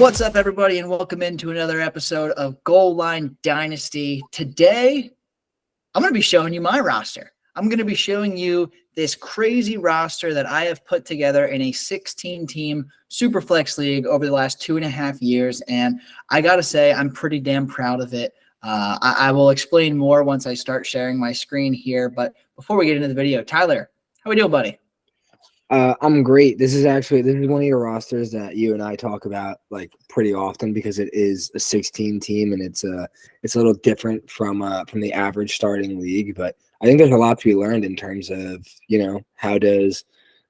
What's up, everybody, and welcome into another episode of Goal Line Dynasty. Today, I'm going to be showing you my roster. I'm going to be showing you this crazy roster that I have put together in a 16-team Superflex league over the last 2.5 years, and I got to say, I'm pretty damn proud of it. I will explain more once I start sharing my screen here, but before we get into the video, Tyler, how we doing, buddy? I'm great. This is one of your rosters that you and I talk about like pretty often because it is a 16 team and it's a little different from the average starting league. But I think there's a lot to be learned in terms of, how does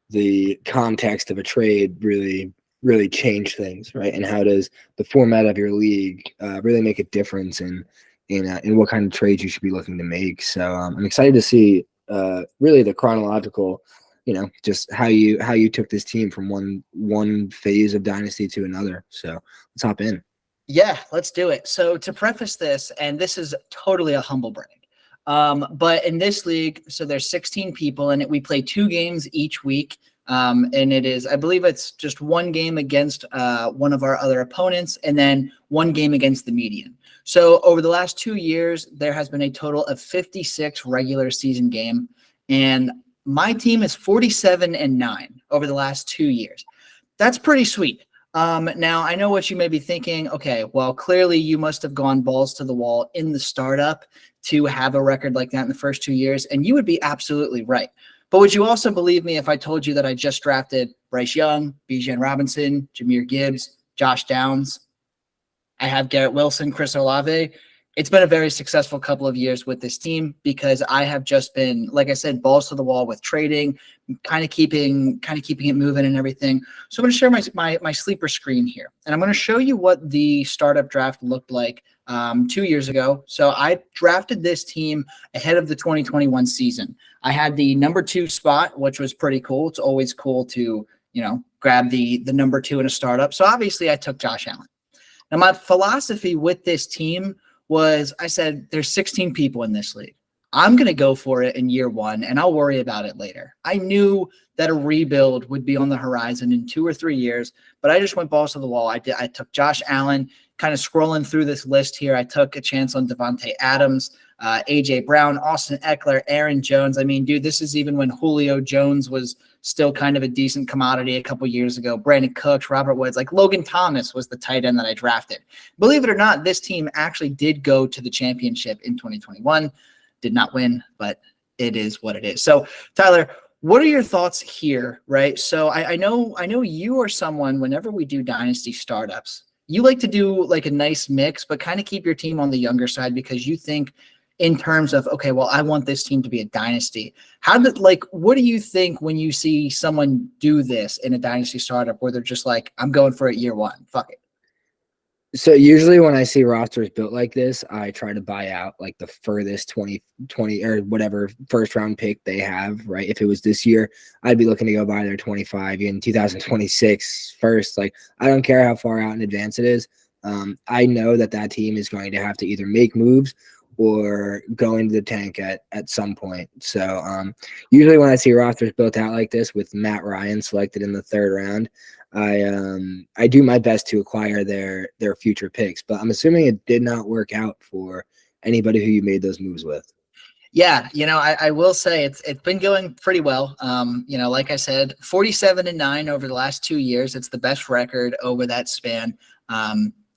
the context of a trade really change things, right? And how does the format of your league really make a difference in what kind of trades you should be looking to make. So I'm excited to see really the chronological, just how you took this team from one phase of Dynasty to another. So let's hop in. Yeah, let's do it. So to preface this, and this is totally a humble brag, but in this league, so there's 16 people and we play 2 games each week. And it is, I believe it's just 1 game against one of our other opponents and then 1 game against the median. So over the last 2 years, there has been a total of 56 regular season game, and my team is 47-9 over the last 2 years. That's pretty sweet. Now, I know what you may be thinking. Okay, well, clearly you must have gone balls to the wall in the startup to have a record like that in the first 2 years, and you would be absolutely right. But would you also believe me if I told you that I just drafted Bryce Young, Bijan Robinson, Jahmyr Gibbs, Josh Downs? I have Garrett Wilson, Chris Olave. It's been a very successful couple of years with this team because I have just been, like I said, balls to the wall with trading, kind of keeping it moving and everything. So I'm going to share my sleeper screen here, and I'm going to show you what the startup draft looked like 2 years ago. So I drafted this team ahead of the 2021 season. I had the number 2 spot, which was pretty cool. It's always cool to, grab the number 2 in a startup. So obviously I took Josh Allen. Now my philosophy with this team was I said, there's 16 people in this league. I'm going to go for it in year 1, and I'll worry about it later. I knew that a rebuild would be on the horizon in 2 or 3 years, but I just went balls to the wall. I took Josh Allen. Kind of scrolling through this list here, I took a chance on Devontae Adams, A.J. Brown, Austin Eckler, Aaron Jones. I mean, dude, this is even when Julio Jones was still kind of a decent commodity a couple years ago. Brandon Cooks, Robert Woods, like Logan Thomas was the tight end that I drafted. Believe it or not, this team actually did go to the championship in 2021. Did not win, but it is what it is. So, Tyler, what are your thoughts here, right? So I know you are someone, whenever we do Dynasty startups, you like to do like a nice mix, but kind of keep your team on the younger side because you think in terms of, okay, well, I want this team to be a dynasty. What do you think when you see someone do this in a dynasty startup where they're just like, I'm going for it year 1, fuck it? So usually when I see rosters built like this, I try to buy out like the furthest 20 or whatever first round pick they have, right? If it was this year, I'd be looking to go buy their 25 in 2026 first. Like, I don't care how far out in advance it is. I know that team is going to have to either make moves or go into the tank at some point. So usually when I see rosters built out like this with Matt Ryan selected in the 3rd round, I do my best to acquire their future picks, but I'm assuming it did not work out for anybody who you made those moves with. Yeah, I will say it's been going pretty well. Like I said, 47-9 over the last 2 years. It's the best record over that span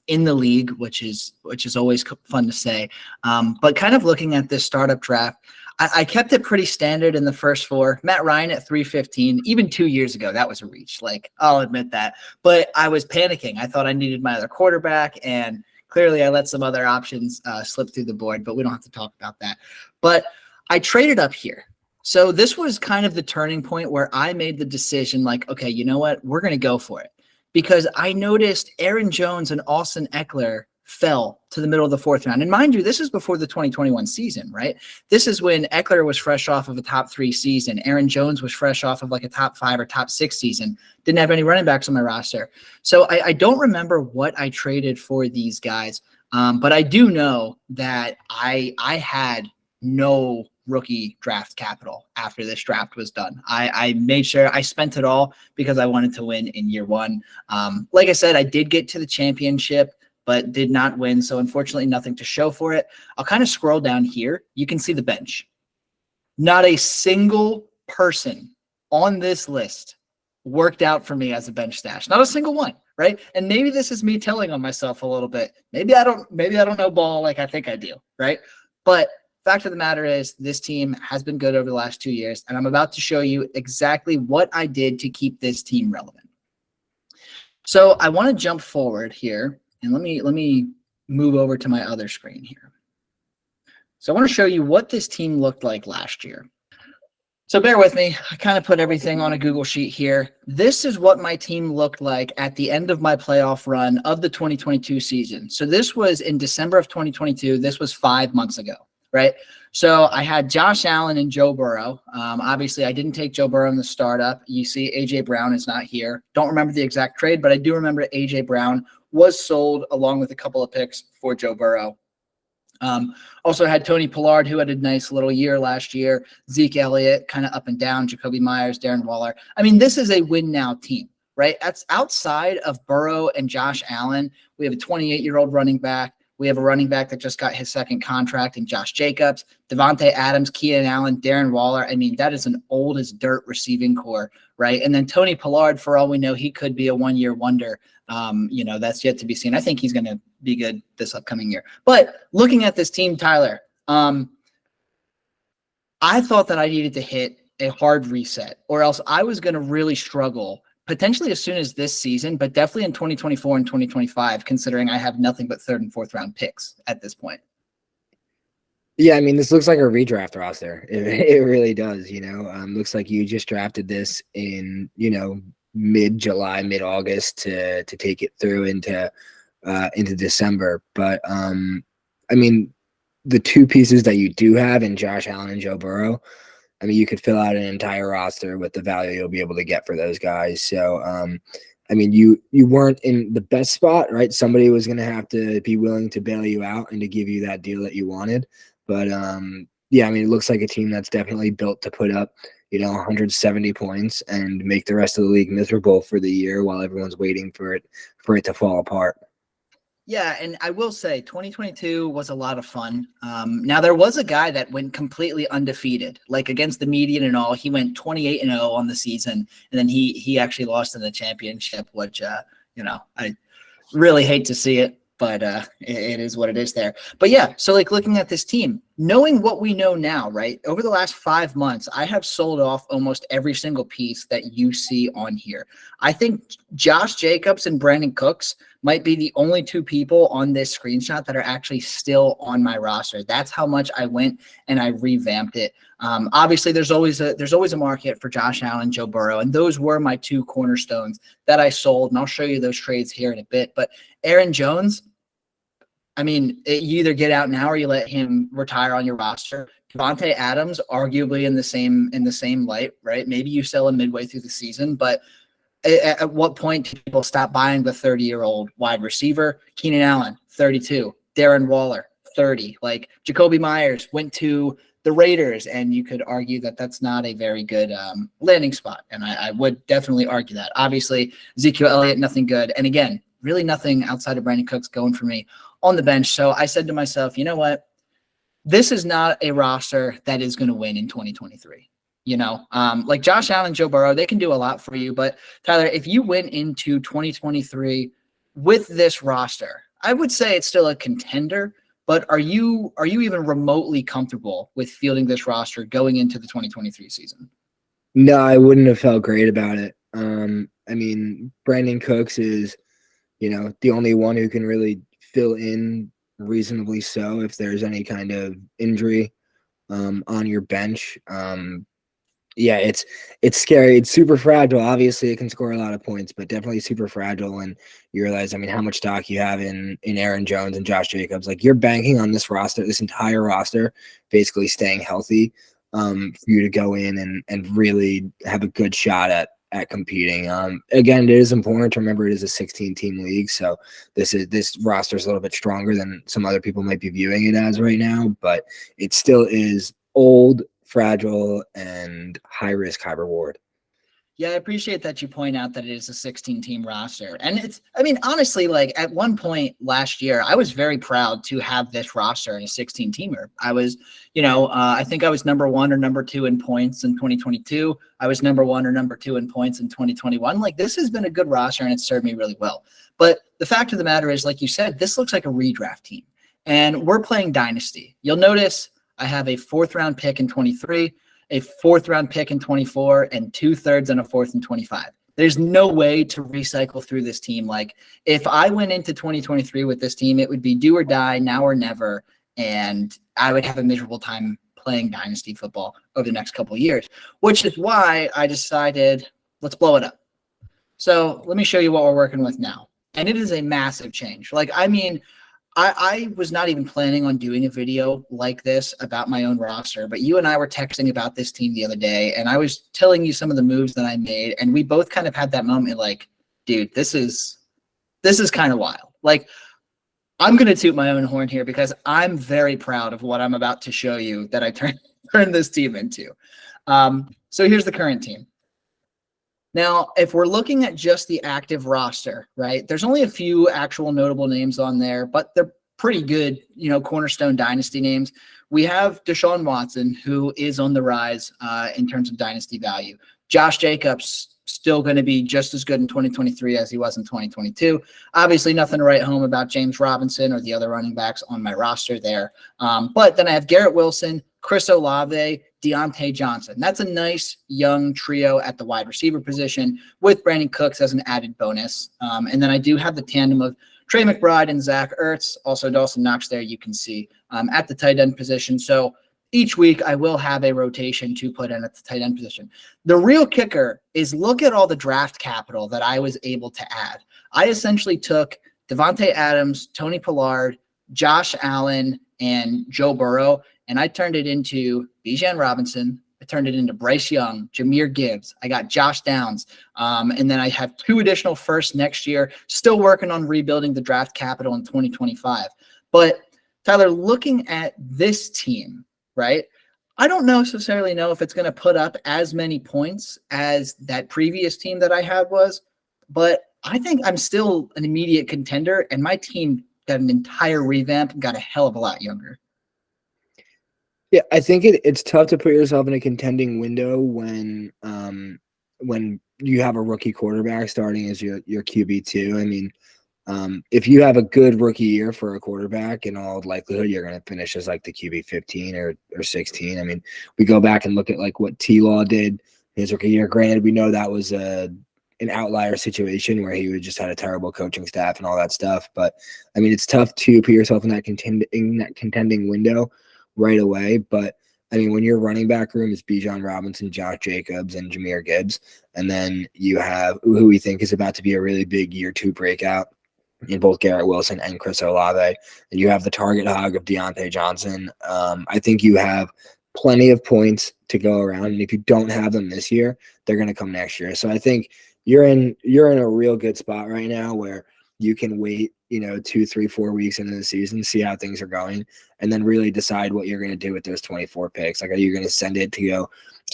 in the league, which is always fun to say. But kind of looking at this startup draft, I kept it pretty standard in the first 4. Matt Ryan at 315, even 2 years ago, that was a reach. Like, I'll admit that. But I was panicking. I thought I needed my other quarterback, and clearly I let some other options slip through the board, but we don't have to talk about that. But I traded up here. So this was kind of the turning point where I made the decision like, okay, you know what? We're going to go for it. Because I noticed Aaron Jones and Austin Eckler fell to the middle of the 4th round. And mind you, this is before the 2021 season, right? This is when Eckler was fresh off of a top 3 season. Aaron Jones was fresh off of like a top 5 or top 6 season. Didn't have any running backs on my roster. So I don't remember what I traded for these guys. But I do know that I had no rookie draft capital after this draft was done. I made sure I spent it all because I wanted to win in year one. Like I said, I did get to the championship, but did not win. So unfortunately, nothing to show for it. I'll kind of scroll down here. You can see the bench. Not a single person on this list worked out for me as a bench stash. Not a single one, right? And maybe this is me telling on myself a little bit. Maybe I don't know ball like I think I do, right? But fact of the matter is this team has been good over the last 2 years, and I'm about to show you exactly what I did to keep this team relevant. So I want to jump forward here, and let me move over to my other screen here. So I want to show you what this team looked like last year. So bear with me. I kind of put everything on a Google sheet here. This is what my team looked like at the end of my playoff run of the 2022 season. So this was in December of 2022. This was 5 months ago, right? So I had Josh Allen and Joe Burrow. Obviously, I didn't take Joe Burrow in the startup. You see A.J. Brown is not here. Don't remember the exact trade, but I do remember A.J. Brown was sold along with a couple of picks for Joe Burrow. Also had Tony Pollard, who had a nice little year last year. Zeke Elliott, kind of up and down. Jacoby Myers, Darren Waller. I mean, this is a win-now team, right? That's outside of Burrow and Josh Allen. We have a 28-year-old running back. We have a running back that just got his second contract in Josh Jacobs, Devontae Adams, Keenan Allen, Darren Waller. I mean, that is an old as dirt receiving core, right? And then Tony Pollard, for all we know, he could be a one-year wonder. That's yet to be seen. I think he's going to be good this upcoming year. But looking at this team, Tyler, I thought that I needed to hit a hard reset, or else I was going to really struggle potentially as soon as this season, but definitely in 2024 and 2025, considering I have nothing but third and fourth round picks at this point. Yeah, I mean, this looks like a redraft roster. It really does, looks like you just drafted this in, mid-July, mid-August to take it through into December. But, I mean, the two pieces that you do have in Josh Allen and Joe Burrow, I mean, you could fill out an entire roster with the value you'll be able to get for those guys. So, I mean, you weren't in the best spot, right? Somebody was going to have to be willing to bail you out and to give you that deal that you wanted. But, yeah, I mean, it looks like a team that's definitely built to put up, 170 points and make the rest of the league miserable for the year while everyone's waiting for it to fall apart. Yeah, and I will say 2022 was a lot of fun. Now, there was a guy that went completely undefeated, like against the median and all. He went 28-0 on the season, and then he actually lost in the championship, which, I really hate to see it, but it is what it is there. But, yeah, so, looking at this team, knowing what we know now, right, over the last 5 months, I have sold off almost every single piece that you see on here. I think Josh Jacobs and Brandon Cooks might be the only two people on this screenshot that are actually still on my roster. That's how much I went and I revamped it. Obviously, there's always a market for Josh Allen, Joe Burrow, and those were my two cornerstones that I sold, and I'll show you those trades here in a bit. But Aaron Jones, I mean, you either get out now or you let him retire on your roster. Devontae Adams, arguably in the same light, right? Maybe you sell him midway through the season, but at what point do people stop buying the 30-year-old wide receiver? Keenan Allen, 32. Darren Waller, 30. Jacoby Myers went to the Raiders, and you could argue that that's not a very good landing spot, and I would definitely argue that. Obviously, Ezekiel Elliott, nothing good. And again, really nothing outside of Brandon Cooks going for me on the bench. So I said to myself, you know what? This is not a roster that is going to win in 2023. Like Josh Allen, Joe Burrow, they can do a lot for you. But Tyler, if you went into 2023 with this roster, I would say it's still a contender. But are you even remotely comfortable with fielding this roster going into the 2023 season? No, I wouldn't have felt great about it. I mean, Brandon Cooks is, the only one who can really fill in reasonably so if there's any kind of injury on your bench. Yeah, it's scary. It's super fragile. Obviously, it can score a lot of points, but definitely super fragile. And you realize, I mean, how much stock you have in Aaron Jones and Josh Jacobs. You're banking on this roster, this entire roster, basically staying healthy for you to go in and really have a good shot at competing. Again, it is important to remember it is a 16-team league, so this roster is a little bit stronger than some other people might be viewing it as right now, but it still is old, fragile, and high risk, high reward. Yeah, I appreciate that you point out that it is a 16-team roster. And I mean, honestly, like at one point last year, I was very proud to have this roster in a 16-teamer. I was, I think I was number 1 or number 2 in points in 2022. I was number 1 or number 2 in points in 2021. Like, this has been a good roster and it's served me really well. But the fact of the matter is, like you said, this looks like a redraft team. And we're playing Dynasty. You'll notice I have a 4th-round pick in 23, a 4th-round pick in 24, and 2/3 and a 4th in 25. There's no way to recycle through this team. Like, if I went into 2023 with this team, it would be do or die, now or never, and I would have a miserable time playing Dynasty football over the next couple of years, which is why I decided, let's blow it up. So let me show you what we're working with now. And it is a massive change. Like, I mean, I was not even planning on doing a video like this about my own roster, but you and I were texting about this team the other day, and I was telling you some of the moves that I made, and we both kind of had that moment like, dude, this is kind of wild. Like, I'm going to toot my own horn here because I'm very proud of what I'm about to show you that I turned this team into. So here's the current team. Now, if we're looking at just the active roster, right, there's only a few actual notable names on there, but they're pretty good, cornerstone dynasty names. We have Deshaun Watson, who is on the rise in terms of dynasty value. Josh Jacobs, still going to be just as good in 2023 as he was in 2022. Obviously, nothing to write home about James Robinson or the other running backs on my roster there. But then I have Garrett Wilson, Chris Olave, Deontay Johnson. That's a nice young trio at the wide receiver position with Brandon Cooks as an added bonus. And then I do have the tandem of Trey McBride and Zach Ertz, also Dawson Knox there you can see at the tight end position. So each week I will have a rotation to put in at the tight end position. The real kicker is look at all the draft capital that I was able to add. I essentially took Devontae Adams, Tony Pollard, Josh Allen, and Joe Burrow, and I turned it into Bijan Robinson. I turned it into Bryce Young, Jahmyr Gibbs. I got Josh Downs. And then I have 2 additional firsts next year, still working on rebuilding the draft capital in 2025. But Tyler, looking at this team, right, I don't necessarily know if it's going to put up as many points as that previous team that I had was, but I think I'm still an immediate contender, and my team got an entire revamp and got a hell of a lot younger. Yeah, I think it's tough to put yourself in a contending window when you have a rookie quarterback starting as your QB2. I mean, if you have a good rookie year for a quarterback, in all likelihood, you're going to finish as like the QB 15 or 16. I mean, we go back and look at like what T-Law did his rookie year. Granted, we know that was an outlier situation where he just had a terrible coaching staff and all that stuff. But I mean, it's tough to put yourself in that contending window right away. But I mean, when your running back room is Bijan Robinson, Josh Jacobs, and Jahmyr Gibbs, and then you have who we think is about to be a really big year 2 breakout in both Garrett Wilson and Chris Olave, and you have the target hog of Deontay Johnson, I think you have plenty of points to go around. And if you don't have them this year, they're going to come next year. So I think you're in a real good spot right now where you can wait, 2, 3, 4 weeks into the season, see how things are going, and then really decide what you're going to do with those 24 picks. Like, are you going to send it to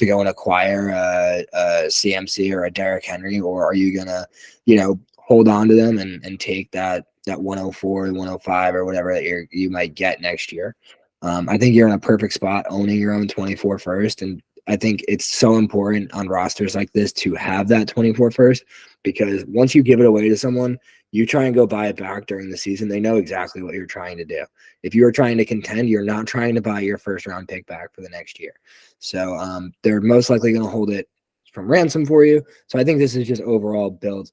go and acquire a CMC or a Derrick Henry, or are you going to, hold on to them and take that 104, 105 or whatever that you might get next year? I think you're in a perfect spot owning your own 24 first. And I think it's so important on rosters like this to have that 24 first, because once you give it away to someone, you try and go buy it back during the season, they know exactly what you're trying to do. If you're trying to contend, you're not trying to buy your 1st-round pick back for the next year. So they're most likely going to hold it from ransom for you. So I think this is just overall built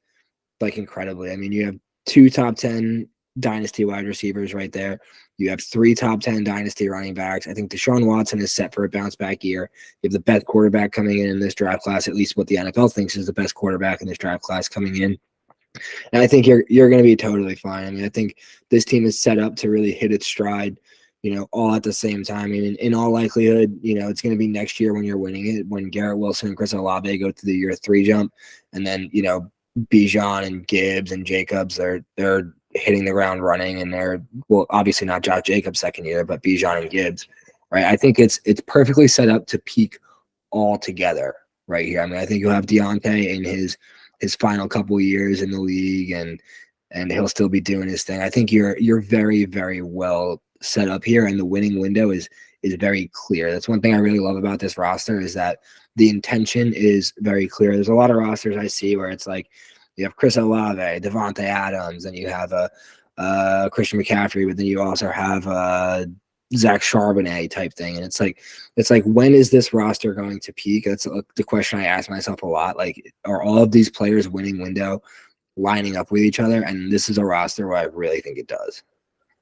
like incredibly. I mean, you have 2 top 10 dynasty wide receivers right there. You have 3 top 10 dynasty running backs. I think Deshaun Watson is set for a bounce back year. You have the best quarterback coming in this draft class, at least what the NFL thinks is the best quarterback in this draft class coming in. And I think you're going to be totally fine. I mean, I think this team is set up to really hit its stride, all at the same time. I mean, in all likelihood, it's going to be next year when you're winning it, when Garrett Wilson and Chris Olave go to the year 3 jump, and then, Bijan and Gibbs and Jacobs, they're hitting the ground running, and they're, well, obviously not Josh Jacobs' second year, but Bijan and Gibbs. right? I think it's perfectly set up to peak all together right here. I mean, I think you'll have Deontay in his final couple years in the league, and he'll still be doing his thing. I think you're very, very well set up here, and the winning window is very clear. That's one thing I really love about this roster, is that the intention is very clear. There's a lot of rosters I see where it's like you have Chris Olave, Devontae Adams, and you have a Christian McCaffrey, but then you also have Zach Charbonnet type thing. And it's like, when is this roster going to peak? That's the question I ask myself a lot. Like, are all of these players winning window lining up with each other? And this is a roster where I really think it does.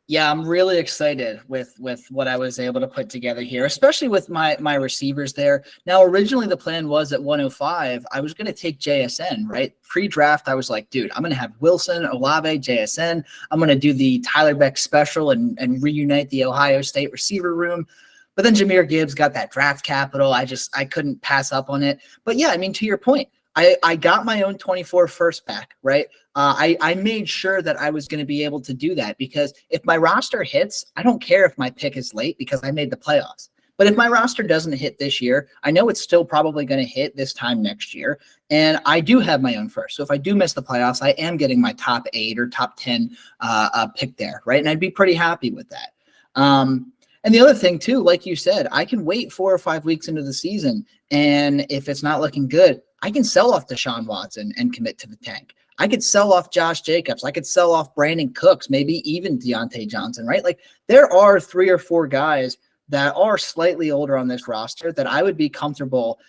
Yeah, I'm really excited with what I was able to put together here, especially with my receivers there. Now, originally the plan was at 105, I was going to take JSN, right? Pre-draft, I was like, dude, I'm going to have Wilson, Olave, JSN. I'm going to do the Tyler Beck special and reunite the Ohio State receiver room. But then Jahmyr Gibbs got that draft capital. I couldn't pass up on it. But yeah, I mean, to your point, I got my own 24 first back, right? I made sure that I was going to be able to do that, because if my roster hits, I don't care if my pick is late because I made the playoffs. But if my roster doesn't hit this year, I know it's still probably going to hit this time next year. And I do have my own first. So if I do miss the playoffs, I am getting my top 8 or top 10 pick there, right? And I'd be pretty happy with that. And the other thing too, like you said, I can wait 4 or 5 weeks into the season, and if it's not looking good, I can sell off Deshaun Watson and commit to the tank. I could sell off Josh Jacobs. I could sell off Brandon Cooks, maybe even Deontay Johnson, right? Like, there are 3 or 4 guys that are slightly older on this roster that I would be comfortable,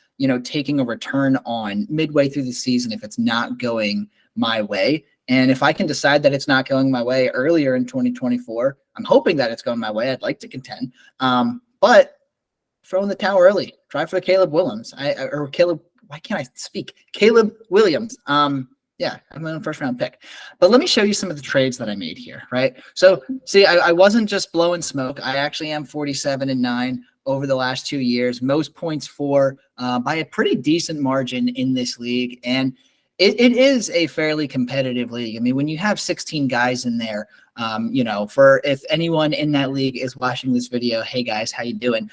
taking a return on midway through the season if it's not going my way. And if I can decide that it's not going my way earlier in 2024, I'm hoping that it's going my way. I'd like to contend. But throw in the towel early. Try for the Caleb Williams. Why can't I speak? Caleb Williams. Yeah, I'm my own first round pick. But let me show you some of the trades that I made here, right? So see, I wasn't just blowing smoke. I actually am 47-9 over the last 2 years, most points for by a pretty decent margin in this league. And it is a fairly competitive league. I mean, when you have 16 guys in there, for if anyone in that league is watching this video, hey guys, how you doing?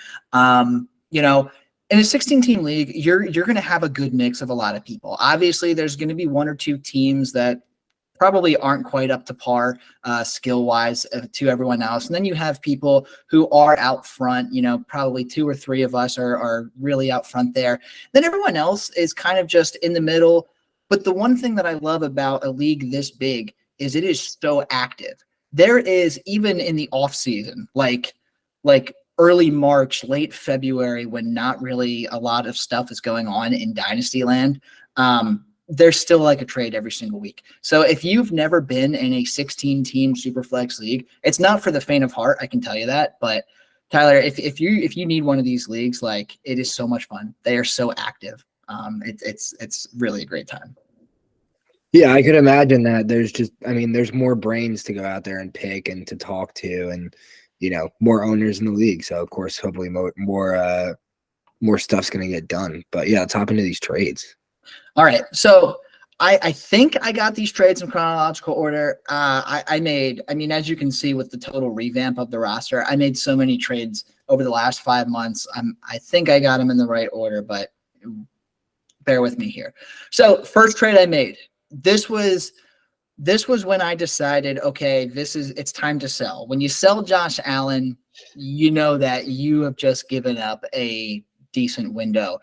In a 16-team league, you're going to have a good mix of a lot of people. Obviously, there's going to be 1 or 2 teams that probably aren't quite up to par skill-wise to everyone else. And then you have people who are out front, probably 2 or 3 of us are really out front there. Then everyone else is kind of just in the middle. But the one thing that I love about a league this big is it is so active. There is, even in the off season, like early March, late February, when not really a lot of stuff is going on in Dynasty land, there's still like a trade every single week. So if you've never been in a 16-team Superflex league, it's not for the faint of heart, I can tell you that. But Tyler, if you need one of these leagues, like, it is so much fun. They are so active. It's really a great time. Yeah, I could imagine that. There's more brains to go out there and pick and to talk to, and more owners in the league. So of course, hopefully more stuff's going to get done. But yeah, let's hop into these trades. All right. So I think I got these trades in chronological order. As you can see with the total revamp of the roster, I made so many trades over the last 5 months. I think I got them in the right order, but bear with me here. So first trade I made, this was when I decided, okay, it's time to sell. When you sell Josh Allen, you know that you have just given up a decent window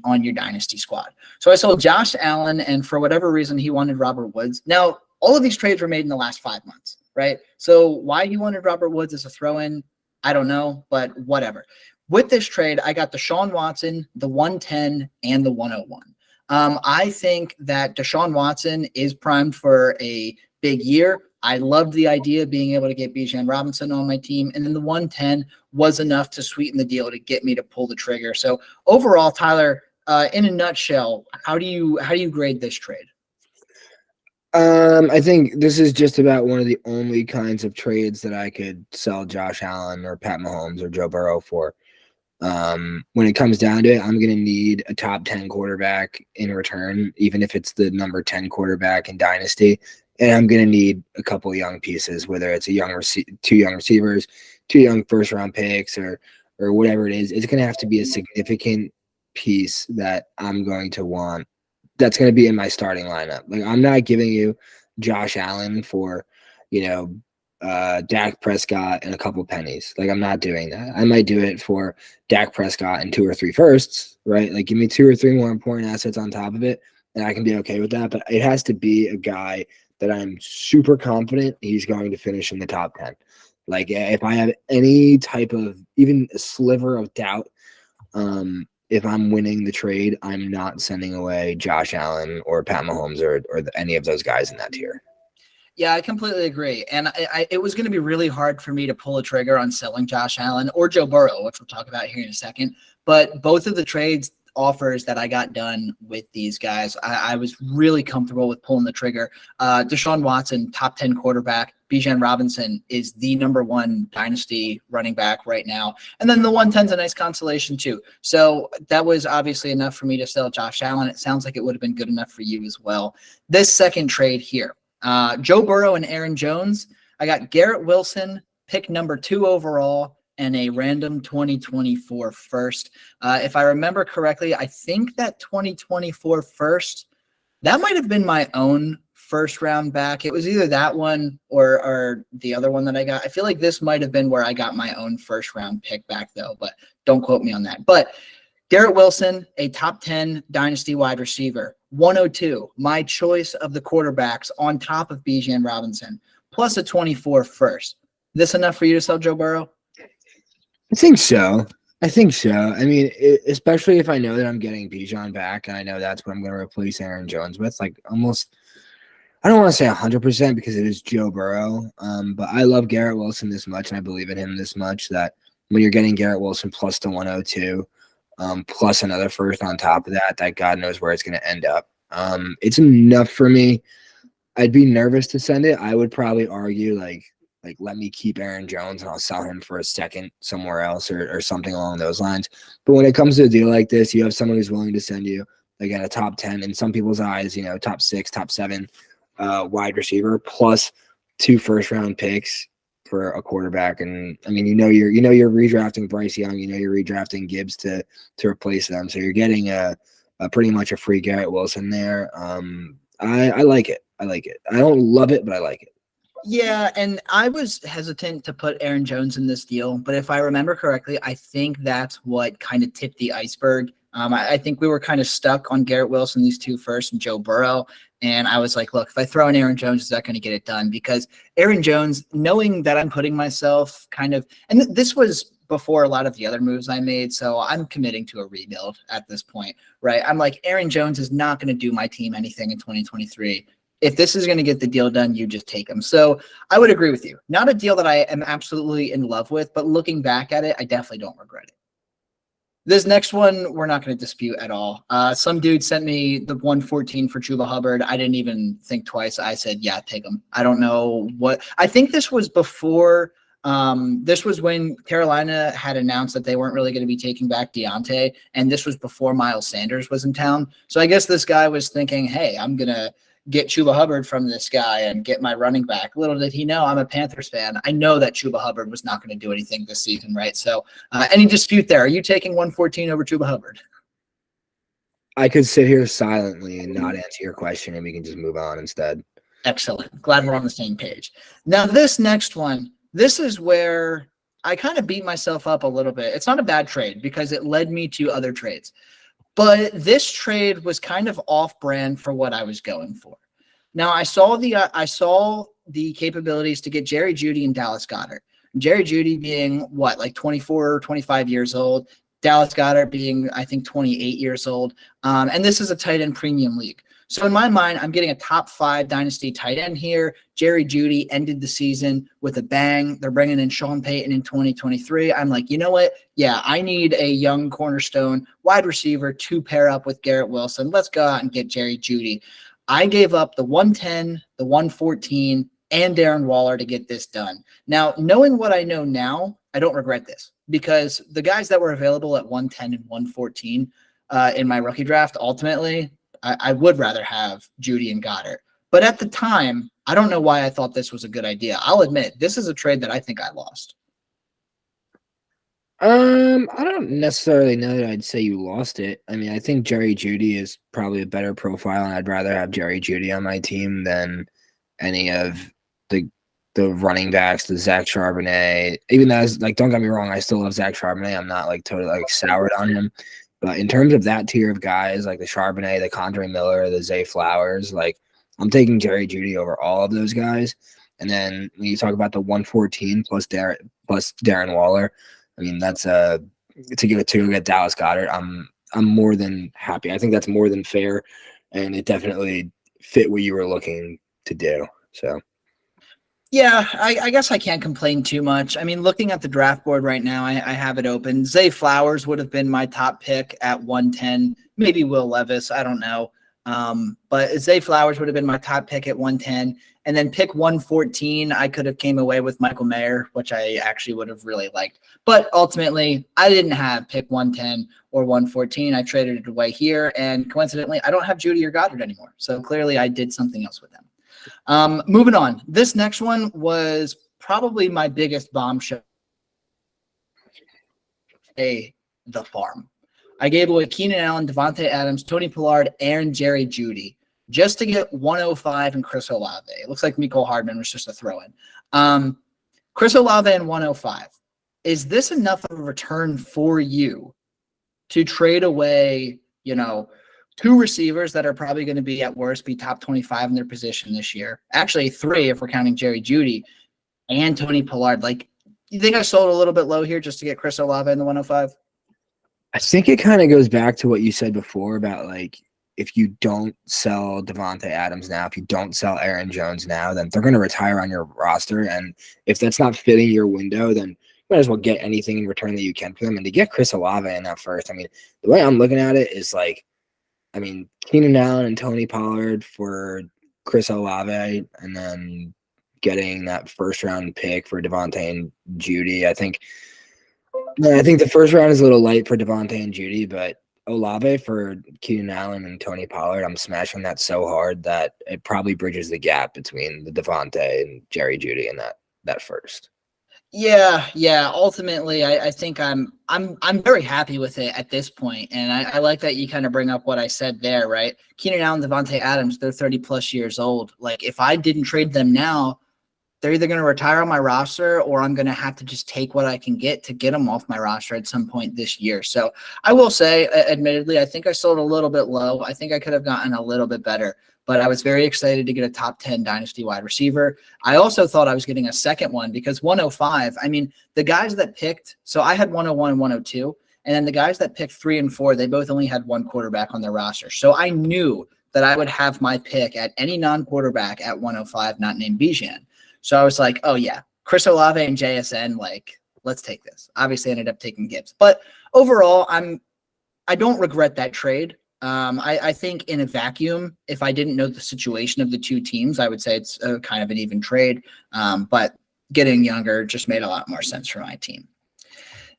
on your dynasty squad. So I sold Josh Allen, and for whatever reason, he wanted Robert Woods. Now, all of these trades were made in the last 5 months, right? So why he wanted Robert Woods as a throw-in, I don't know, but whatever. With this trade, I got Deshaun Watson, the 110, and the 101. I think that Deshaun Watson is primed for a big year. I loved the idea of being able to get Bijan Robinson on my team, and then the 110 was enough to sweeten the deal to get me to pull the trigger. So overall, Tyler, in a nutshell, how do you grade this trade? I think this is just about one of the only kinds of trades that I could sell Josh Allen or Pat Mahomes or Joe Burrow for. When it comes down to it, I'm going to need a top 10 quarterback in return, even if it's the number 10 quarterback in Dynasty. And I'm going to need a couple of young pieces, whether it's 2 young receivers, 2 young first round picks, or or whatever it is, it's going to have to be a significant piece that I'm going to want. That's going to be in my starting lineup. Like, I'm not giving you Josh Allen for, Dak Prescott and a couple pennies. Like, I'm not doing that. I might do it for Dak Prescott and 2 or 3 firsts, right? Like, give me 2 or 3 more important assets on top of it, and I can be okay with that. But it has to be a guy that I'm super confident he's going to finish in the top 10. Like, if I have any type of even a sliver of doubt, if I'm winning the trade, I'm not sending away Josh Allen or Pat Mahomes or any of those guys in that tier. Yeah, I completely agree. And it was going to be really hard for me to pull a trigger on selling Josh Allen or Joe Burrow, which we'll talk about here in a second. But both of the trades offers that I got done with these guys, I was really comfortable with pulling the trigger. Deshaun Watson, top 10 quarterback. Bijan Robinson is the number 1 dynasty running back right now. And then the 110 is a nice consolation too. So that was obviously enough for me to sell Josh Allen. It sounds like it would have been good enough for you as well. This second trade here, Joe Burrow and Aaron Jones. I got Garrett Wilson, pick number 2 overall, and a random 2024 first. If I remember correctly, I think that 2024 first, that might have been my own first round back. It was either that one or the other one that I got. I feel like this might have been where I got my own first round pick back though, but don't quote me on that. But Garrett Wilson, a top 10 dynasty wide receiver, 102, my choice of the quarterbacks on top of Bijan Robinson, plus a 24 first. This enough for you to sell Joe Burrow? I think so. I mean, especially if I know that I'm getting Bijan back and I know that's what I'm going to replace Aaron Jones with. Like, almost, I don't want to say 100% because it is Joe Burrow, but I love Garrett Wilson this much and I believe in him this much that when you're getting Garrett Wilson plus the 102, plus another first on top of that God knows where it's going to end up. It's enough for me. I'd be nervous to send it. I would probably argue like let me keep Aaron Jones and I'll sell him for a second somewhere else or something along those lines. But when it comes to a deal like this, you have someone who's willing to send you, again, a top 10 in some people's eyes, top 6, top 7 wide receiver plus 2 first round picks for a quarterback. And I mean, you're redrafting Bryce Young, you're redrafting Gibbs to replace them. So you're getting a pretty much a free Garrett Wilson there. I like it. I don't love it, but I like it. Yeah, and I was hesitant to put Aaron Jones in this deal, but if I remember correctly, I think that's what kind of tipped the iceberg. I think we were kind of stuck on Garrett Wilson, these 2 first, and Joe Burrow. And I was like, look, if I throw in Aaron Jones, is that going to get it done? Because Aaron Jones, knowing that I'm putting myself kind of – and this was before a lot of the other moves I made, so I'm committing to a rebuild at this point, right? I'm like, Aaron Jones is not going to do my team anything in 2023. If this is going to get the deal done, you just take him. So I would agree with you. Not a deal that I am absolutely in love with, but looking back at it, I definitely don't regret it. This next one, we're not going to dispute at all. Some dude sent me the 114 for Chuba Hubbard. I didn't even think twice. I said, yeah, take him. I don't know what. I think this was before. This was when Carolina had announced that they weren't really going to be taking back Deontay. And this was before Miles Sanders was in town. So I guess this guy was thinking, hey, I'm going to get Chuba Hubbard from this guy and get my running back. Little did he know I'm a Panthers fan. I know that Chuba Hubbard was not going to do anything this season, right? So any dispute there? Are you taking 114 over Chuba Hubbard? I could sit here silently and not answer your question and we can just move on instead. Excellent. Glad we're on the same page. Now, this next one, this is where I kind of beat myself up a little bit. It's not a bad trade because it led me to other trades. But this trade was kind of off-brand for what I was going for. Now, I saw the capabilities to get Jerry Jeudy and Dallas Goedert. Jerry Jeudy being, what, like 24 or 25 years old. Dallas Goedert being, I think, 28 years old. And this is a tight end premium league. So in my mind, I'm getting a top 5 dynasty tight end here. Jerry Jeudy ended the season with a bang. They're bringing in Sean Payton in 2023. I'm like, you know what? Yeah, I need a young cornerstone wide receiver to pair up with Garrett Wilson. Let's go out and get Jerry Jeudy. I gave up the 110, the 114, and Darren Waller to get this done. Now, knowing what I know now, I don't regret this because the guys that were available at 110 and 114 in my rookie draft, ultimately, I would rather have Jeudy and Goddard. But at the time, I don't know why I thought this was a good idea. I'll admit, this is a trade that I think I lost. I don't necessarily know that I'd say you lost it. I mean, I think Jerry Jeudy is probably a better profile, and I'd rather have Jerry Jeudy on my team than any of the the running backs, the Zach Charbonnet. Even though, like, don't get me wrong, I still love Zach Charbonnet. I'm not like totally like soured on him. But in terms of that tier of guys, like the Charbonnet, the Condre Miller, the Zay Flowers, like I'm taking Jerry Jeudy over all of those guys. And then when you talk about the 114 plus Darren Waller, I mean that's to get Dallas Goedert. I'm more than happy. I think that's more than fair, and it definitely fit what you were looking to do. So Yeah, I guess I can't complain too much. I mean, looking at the draft board right now, I have it open. Zay Flowers would have been my top pick at 110. Maybe Will Levis. I don't know. But Zay Flowers would have been my top pick at 110. And then pick 114, I could have came away with Michael Mayer, which I actually would have really liked. But ultimately, I didn't have pick 110 or 114. I traded it away here. And coincidentally, I don't have Jeudy or Goddard anymore. So clearly I did something else with them. Moving on. This next one was probably my biggest bombshell. The farm. I gave away Keenan Allen, Devontae Adams, Tony Pollard, and Jerry Jeudy just to get 105 and Chris Olave. It looks like Mecole Hardman was just a throw-in. Chris Olave and 105. Is this enough of a return for you to trade away, two receivers that are probably going to be at worst be top 25 in their position this year? Actually, three if we're counting Jerry Jeudy and Tony Pollard. Like, you think I sold a little bit low here just to get Chris Olave in the 105? I think it kind of goes back to what you said before about like if you don't sell Devontae Adams now, if you don't sell Aaron Jones now, then they're going to retire on your roster. And if that's not fitting your window, then you might as well get anything in return that you can for them. And to get Chris Olave in that first, I mean, the way I'm looking at it is like, I mean, Keenan Allen and Tony Pollard for Chris Olave, and then getting that first round pick for Devontae and Jeudy. I think the first round is a little light for Devontae and Jeudy, but Olave for Keenan Allen and Tony Pollard, I'm smashing that so hard that it probably bridges the gap between the Devontae and Jerry Jeudy in that first. Yeah. Ultimately, I think I'm very happy with it at this point, and I like that you kind of bring up what I said there, right? Keenan Allen, Devontae Adams, they're 30 plus years old. Like, if I didn't trade them now, they're either going to retire on my roster or I'm going to have to just take what I can get to get them off my roster at some point this year. So I will say, admittedly, I think I sold a little bit low. I think I could have gotten a little bit better, but I was very excited to get a top 10 dynasty wide receiver. I also thought I was getting a second one because 105, I mean, the guys that picked, so I had 101 and 102, and then the guys that picked 3 and 4, they both only had one quarterback on their roster. So I knew that I would have my pick at any non-quarterback at 105, not named Bijan. So I was like, oh, yeah, Chris Olave and JSN, like, let's take this. Obviously, I ended up taking Gibbs. But overall, I don't regret that trade. I think in a vacuum, if I didn't know the situation of the two teams, I would say it's a kind of an even trade. But getting younger just made a lot more sense for my team.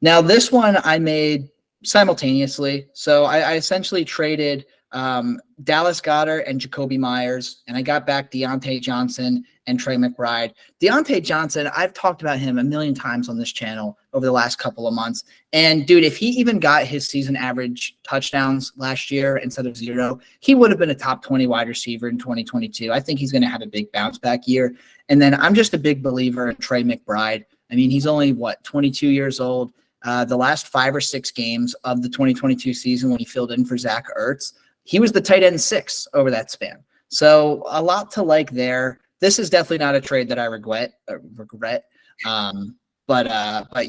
Now, this one I made simultaneously. So I essentially traded Dallas Goedert and Jacoby Myers, and I got back Deontay Johnson and Trey McBride. Deontay Johnson, I've talked about him a million times on this channel over the last couple of months. And dude, if he even got his season average touchdowns last year instead of 0, he would have been a top 20 wide receiver in 2022. I think he's going to have a big bounce back year. And then I'm just a big believer in Trey McBride. I mean, he's only 22 years old. The last 5 or 6 games of the 2022 season when he filled in for Zach Ertz, he was the tight end 6 over that span. So a lot to like there. This is definitely not a trade that I regret. But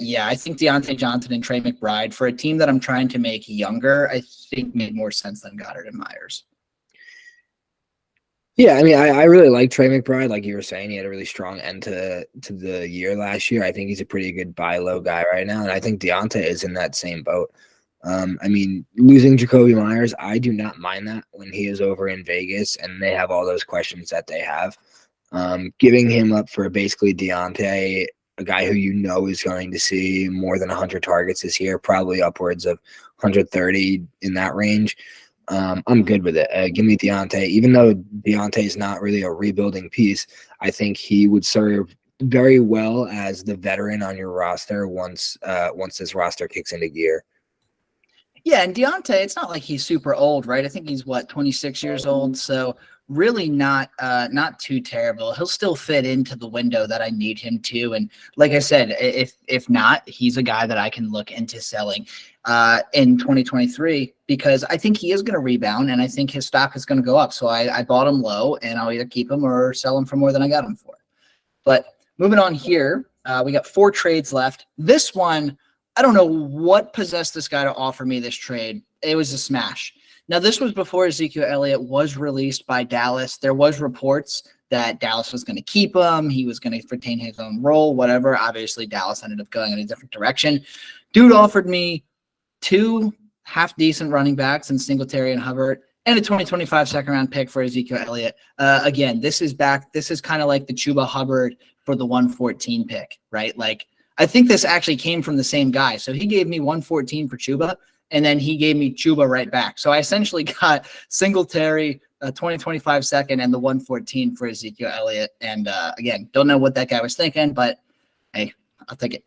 yeah, I think Deontay Johnson and Trey McBride for a team that I'm trying to make younger, I think made more sense than Goddard and Myers. Yeah, I mean, I really like Trey McBride. Like you were saying, he had a really strong end to the year last year. I think he's a pretty good buy low guy right now, and I think Deontay is in that same boat. I mean, losing Jacoby Myers, I do not mind that when he is over in Vegas and they have all those questions that they have. Giving him up for basically Deontay, a guy who you know is going to see more than 100 targets this year, probably upwards of 130 in that range. I'm good with it. Give me Deontay. Even though Deontay is not really a rebuilding piece, I think he would serve very well as the veteran on your roster once this roster kicks into gear. Yeah, and Deontay, it's not like he's super old, right? I think he's 26 years old, so really not too terrible. He'll still fit into the window that I need him to. And like I said, if not, he's a guy that I can look into selling in 2023 because I think he is going to rebound and I think his stock is going to go up. So I bought him low and I'll either keep him or sell him for more than I got him for. But moving on here, we got 4 trades left. This one, I don't know what possessed this guy to offer me this trade. It was a smash. Now, this was before Ezekiel Elliott was released by Dallas. There was reports that Dallas was going to keep him. He was going to retain his own role, whatever. Obviously, Dallas ended up going in a different direction. Dude offered me 2 half-decent running backs in Singletary and Hubbard and a 2025 second-round pick for Ezekiel Elliott. Again, this is kind of like the Chuba Hubbard for the 114 pick, right? Like, I think this actually came from the same guy. So he gave me 114 for Chuba, and then he gave me Chuba right back. So I essentially got Singletary, a 2025 second, and the 114 for Ezekiel Elliott. And again, don't know what that guy was thinking, but hey, I'll take it.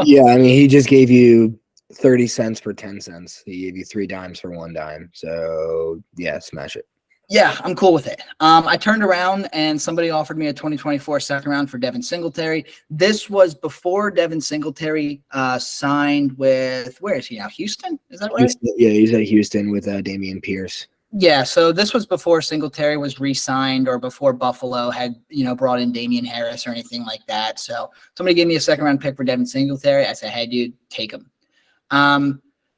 Yeah, I mean, he just gave you 30 cents for 10 cents. He gave you 3 dimes for 1 dime. So yeah, smash it. Yeah, I'm cool with it. I turned around and somebody offered me a 2024 second round for Devin Singletary. This was before Devin Singletary signed with, where is he now? Houston? Is that right? Houston, yeah, he's at Houston with Damian Pierce. Yeah, so this was before Singletary was re-signed or before Buffalo had, brought in Damian Harris or anything like that. So somebody gave me a second round pick for Devin Singletary. I said, hey, dude, take him.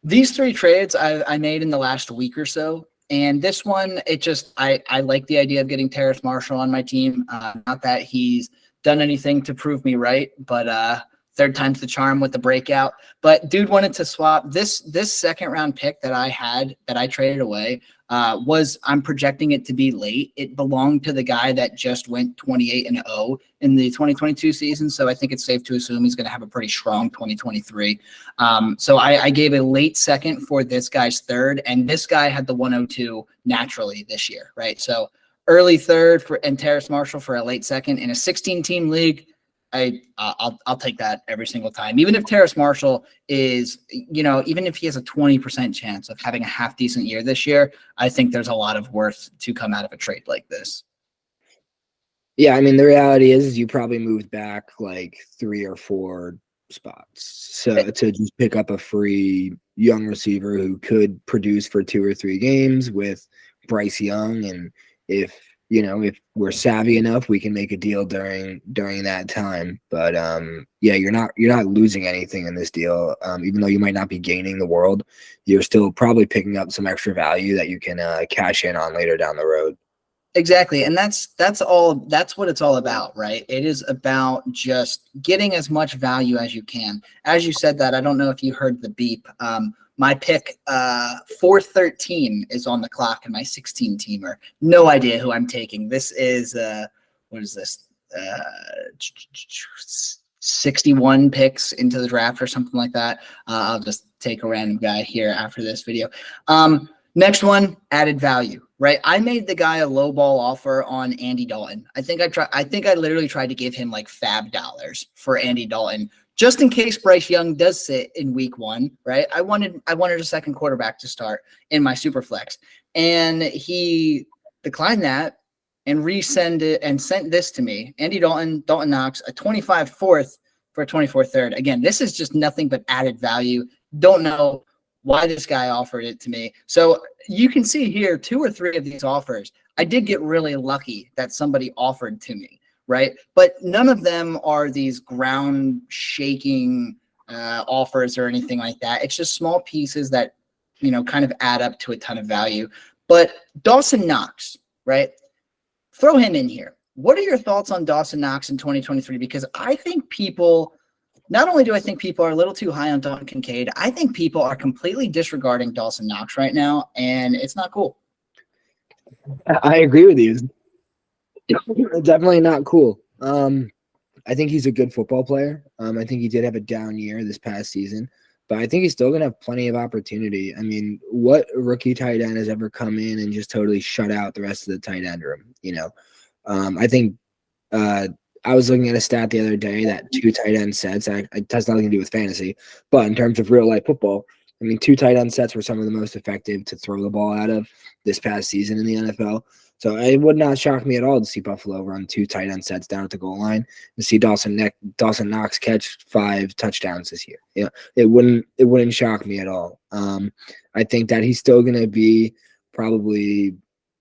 These 3 trades I made in the last week or so. And this one, I like the idea of getting Terrace Marshall on my team. Not that he's done anything to prove me right, but third time's the charm with the breakout. But dude wanted to swap this second round pick that I had that I traded away. I'm projecting it to be late. It belonged to the guy that just went 28-0 in the 2022 season. So I think it's safe to assume he's going to have a pretty strong 2023. So I gave a late second for this guy's third, and this guy had the 102 naturally this year, right? So early third and Terrace Marshall for a late second in a 16-team league. I'll take that every single time. Even if Terrace Marshall is, even if he has a 20% chance of having a half decent year this year, I think there's a lot of worth to come out of a trade like this. Yeah, I mean, the reality is you probably moved back like 3 or 4 spots. So to just pick up a free young receiver who could produce for 2 or 3 games with Bryce Young, and if we're savvy enough, we can make a deal during that time. But yeah, you're not losing anything in this deal. Even though you might not be gaining the world, you're still probably picking up some extra value that you can cash in on later down the road. Exactly. And that's what it's all about, right? It is about just getting as much value as you can. As you said that, I don't know if you heard the beep. My pick 413 is on the clock in my 16 teamer. No idea who I'm taking. This is what is this? 61 picks into the draft or something like that. I'll just take a random guy here after this video. Next one, added value, right? I made the guy a low ball offer on Andy Dalton. I think I literally tried to give him like fab dollars for Andy Dalton, just in case Bryce Young does sit in week 1, right? I wanted a second quarterback to start in my Superflex, and he declined that and resend it and sent this to me. Andy Dalton Knox, a 25 fourth for a 24 third. Again, this is just nothing but added value. Don't know why this guy offered it to me. So you can see here 2 or 3 of these offers. I did get really lucky that somebody offered to me, right? But none of them are these ground shaking offers or anything like that. It's just small pieces that, kind of add up to a ton of value. But Dawson Knox, right? Throw him in here. What are your thoughts on Dawson Knox in 2023? Because I think not only do I think people are a little too high on Dalton Kincaid, I think people are completely disregarding Dawson Knox right now, and it's not cool. I agree with you. Definitely not cool. I think he's a good football player. I think he did have a down year this past season, but I think he's still going to have plenty of opportunity. I mean, what rookie tight end has ever come in and just totally shut out the rest of the tight end room? I think I was looking at a stat the other day that 2 tight end sets, it has nothing to do with fantasy, but in terms of real life football, I mean, 2 tight end sets were some of the most effective to throw the ball out of this past season in the NFL. So it would not shock me at all to see Buffalo run 2 tight end sets down at the goal line and see Dawson Knox catch 5 touchdowns this year. You know, it wouldn't shock me at all. I think that he's still going to be probably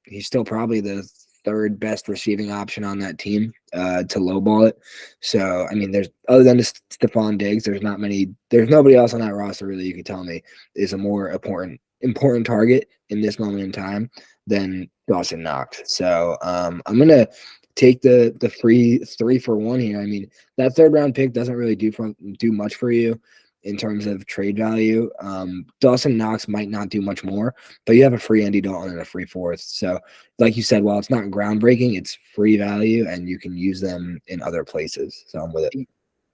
the third best receiving option on that team to lowball it. So I mean, there's other than Stephon Diggs, there's nobody else on that roster really you can tell me is a more important target in this moment in time than Dawson Knox. So I'm gonna take the free 3-for-1 here. I mean, that 3rd round pick doesn't really do much for you in terms of trade value. Dawson Knox might not do much more, but you have a free Andy Dalton and a free 4th. So like you said, while it's not groundbreaking, it's free value and you can use them in other places. So I'm with it.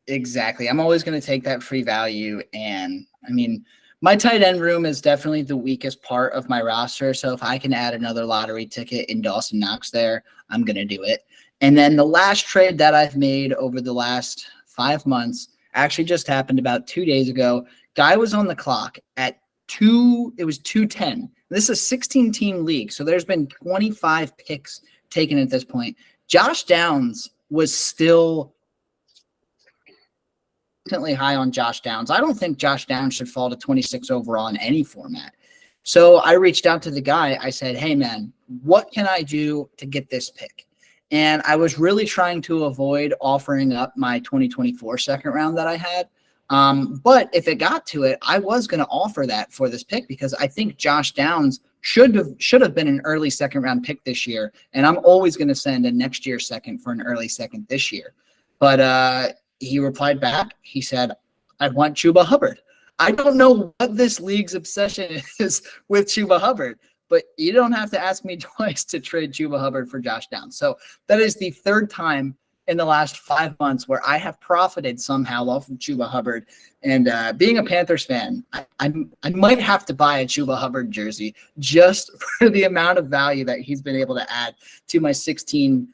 Exactly. I'm always going to take that free value. And I mean, my tight end room is definitely the weakest part of my roster. So if I can add another lottery ticket in Dawson Knox there, I'm going to do it. And then the last trade that I've made over the last 5 months actually just happened about 2 days ago. Guy was on the clock at it was 2:10. This is a 16-team league, so there's been 25 picks taken at this point. Josh Downs was still high on Josh Downs. I don't think Josh Downs should fall to 26 overall in any format. So I reached out to the guy. I said, hey, man, what can I do to get this pick? And I was really trying to avoid offering up my 2024 second round that I had. But if it got to it, I was going to offer that for this pick because I think Josh Downs should have been an early second round pick this year. And I'm always going to send a next year second for an early second this year. But he replied back. He said, I want Chuba Hubbard. I don't know what this league's obsession is with Chuba Hubbard, but you don't have to ask me twice to trade Chuba Hubbard for Josh Downs. So that is the 3rd time in the last 5 months where I have profited somehow off of Chuba Hubbard. And being a Panthers fan, I might have to buy a Chuba Hubbard jersey just for the amount of value that he's been able to add to my 16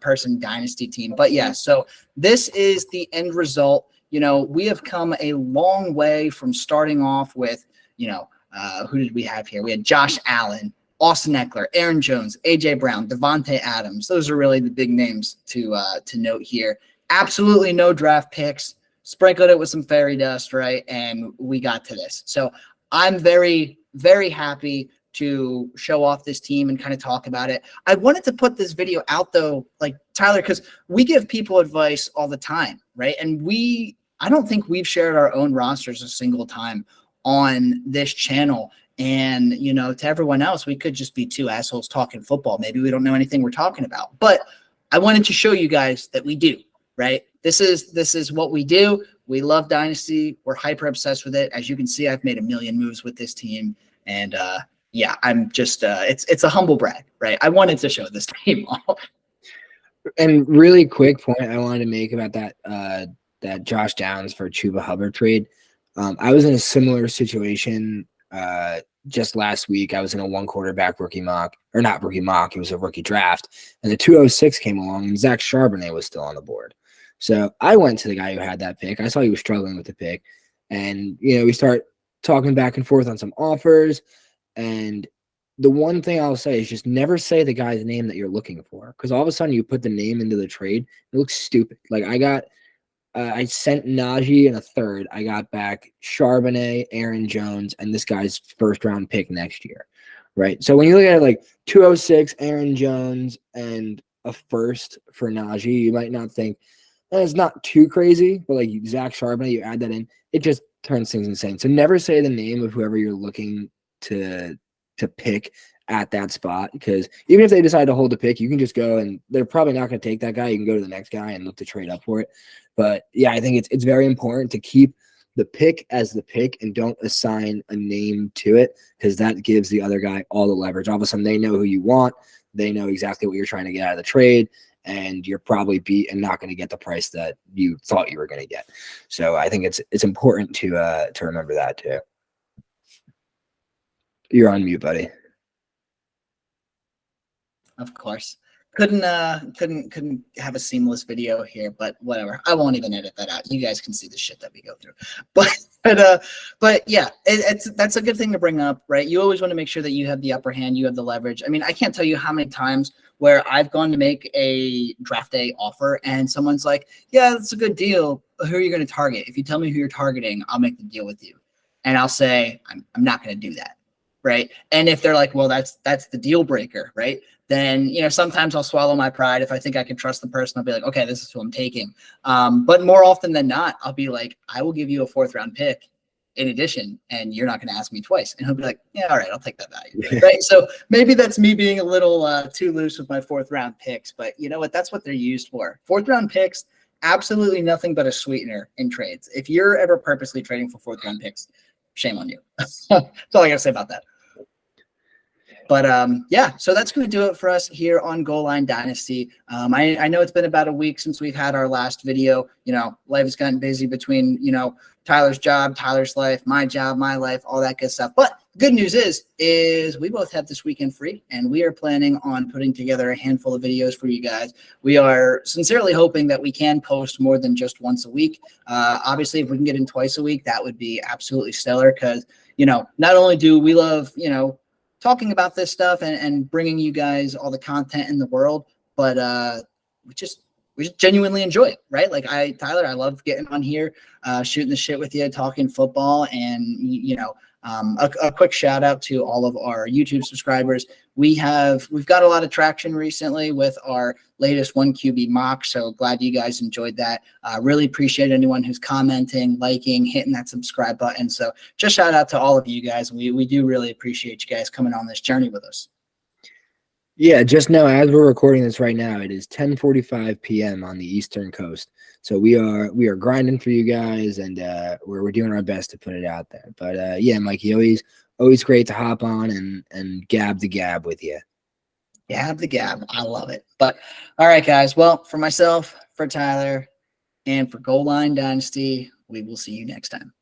person dynasty team. But yeah, so this is the end result. You know, we have come a long way from starting off with, who did we have here? We had Josh Allen, Austin Eckler, Aaron Jones, A.J. Brown, Devontae Adams. Those are really the big names to note here. Absolutely no draft picks. Sprinkled it with some fairy dust, right? And we got to this. So I'm very, very happy to show off this team and kind of talk about it. I wanted to put this video out, though, like Tyler, because we give people advice all the time, right? And I don't think we've shared our own rosters a single time on this channel. And, to everyone else, we could just be 2 assholes talking football. Maybe we don't know anything we're talking about. But I wanted to show you guys that we do, right? This is what we do. We love Dynasty. We're hyper obsessed with it. As you can see, I've made a million moves with this team. And yeah, I'm just it's a humble brag, right? I wanted to show this team off. And really quick point I wanted to make about that Josh Downs for Chuba Hubbard trade. I was in a similar situation just last week. I was in a 1 quarterback rookie mock, or not rookie mock, it was a rookie draft, and the 206 came along and Zach Charbonnet was still on the board. So I went to the guy who had that pick. I saw he was struggling with the pick, and we start talking back and forth on some offers. And the one thing I'll say is just never say the guy's name that you're looking for, because all of a sudden you put the name into the trade, it looks stupid. Like I sent Najee in a 3rd. I got back Charbonnet, Aaron Jones, and this guy's 1st round pick next year, right? So when you look at it like 206, Aaron Jones, and a 1st for Najee, you might not think it's not too crazy, but like Zach Charbonnet, you add that in, it just turns things insane. So never say the name of whoever you're looking to pick at that spot, because even if they decide to hold the pick, you can just go, and they're probably not going to take that guy. You can go to the next guy and look to trade up for it. But yeah, I think it's very important to keep the pick as the pick and don't assign a name to it, because that gives the other guy all the leverage. All of a sudden they know who you want. They know exactly what you're trying to get out of the trade, and you're probably beat and not going to get the price that you thought you were going to get. So I think it's important to remember that too. You're on mute, buddy. Of course. couldn't have a seamless video here, but whatever. I won't even edit that out. You guys can see the shit that we go through. But yeah, that's a good thing to bring up, right? You always want to make sure that you have the upper hand, you have the leverage. I mean, I can't tell you how many times where I've gone to make a draft day offer and someone's like, yeah, that's a good deal. Who are you going to target? If you tell me who you're targeting, I'll make the deal with you. And I'll say, I'm not going to do that. Right. And if they're like, well, that's the deal breaker, right? Then, you know, sometimes I'll swallow my pride. If I think I can trust the person, I'll be like, okay, this is who I'm taking. But more often than not, I'll be like, I will give you a 4th round pick in addition, and you're not going to ask me twice. And he'll be like, yeah, all right, I'll take that value. Right. So maybe that's me being a little too loose with my 4th round picks, but you know what? That's what they're used for. 4th round picks, absolutely nothing but a sweetener in trades. If you're ever purposely trading for 4th round picks, shame on you. That's all I got to say about that. But yeah, so that's going to do it for us here on Goal Line Dynasty. I know it's been about a week since we've had our last video. You know, life has gotten busy between, you know, Tyler's job, Tyler's life, my job, my life, all that good stuff. But the good news is we both have this weekend free, and we are planning on putting together a handful of videos for you guys. We are sincerely hoping that we can post more than just once a week. Obviously, if we can get in twice a week, that would be absolutely stellar because, you know, not only do we love, you know, talking about this stuff and bringing you guys all the content in the world, but we just genuinely enjoy it, right? Like Tyler, I love getting on here, shooting the shit with you, talking football, and you know, a quick shout out to all of our YouTube subscribers. We've got a lot of traction recently with our latest 1QB mock, so glad you guys enjoyed that. Really appreciate anyone who's commenting, liking, hitting that subscribe button. So just shout out to all of you guys. We do really appreciate you guys coming on this journey with us. Yeah, just know as we're recording this right now, it is 10:45 p.m. on the Eastern Coast. So we are grinding for you guys, and we're doing our best to put it out there. But yeah, Mikey, always great to hop on and gab the gab with you. Gab the gab. I love it. But all right, guys. Well, for myself, for Tyler, and for Goal Line Dynasty, we will see you next time.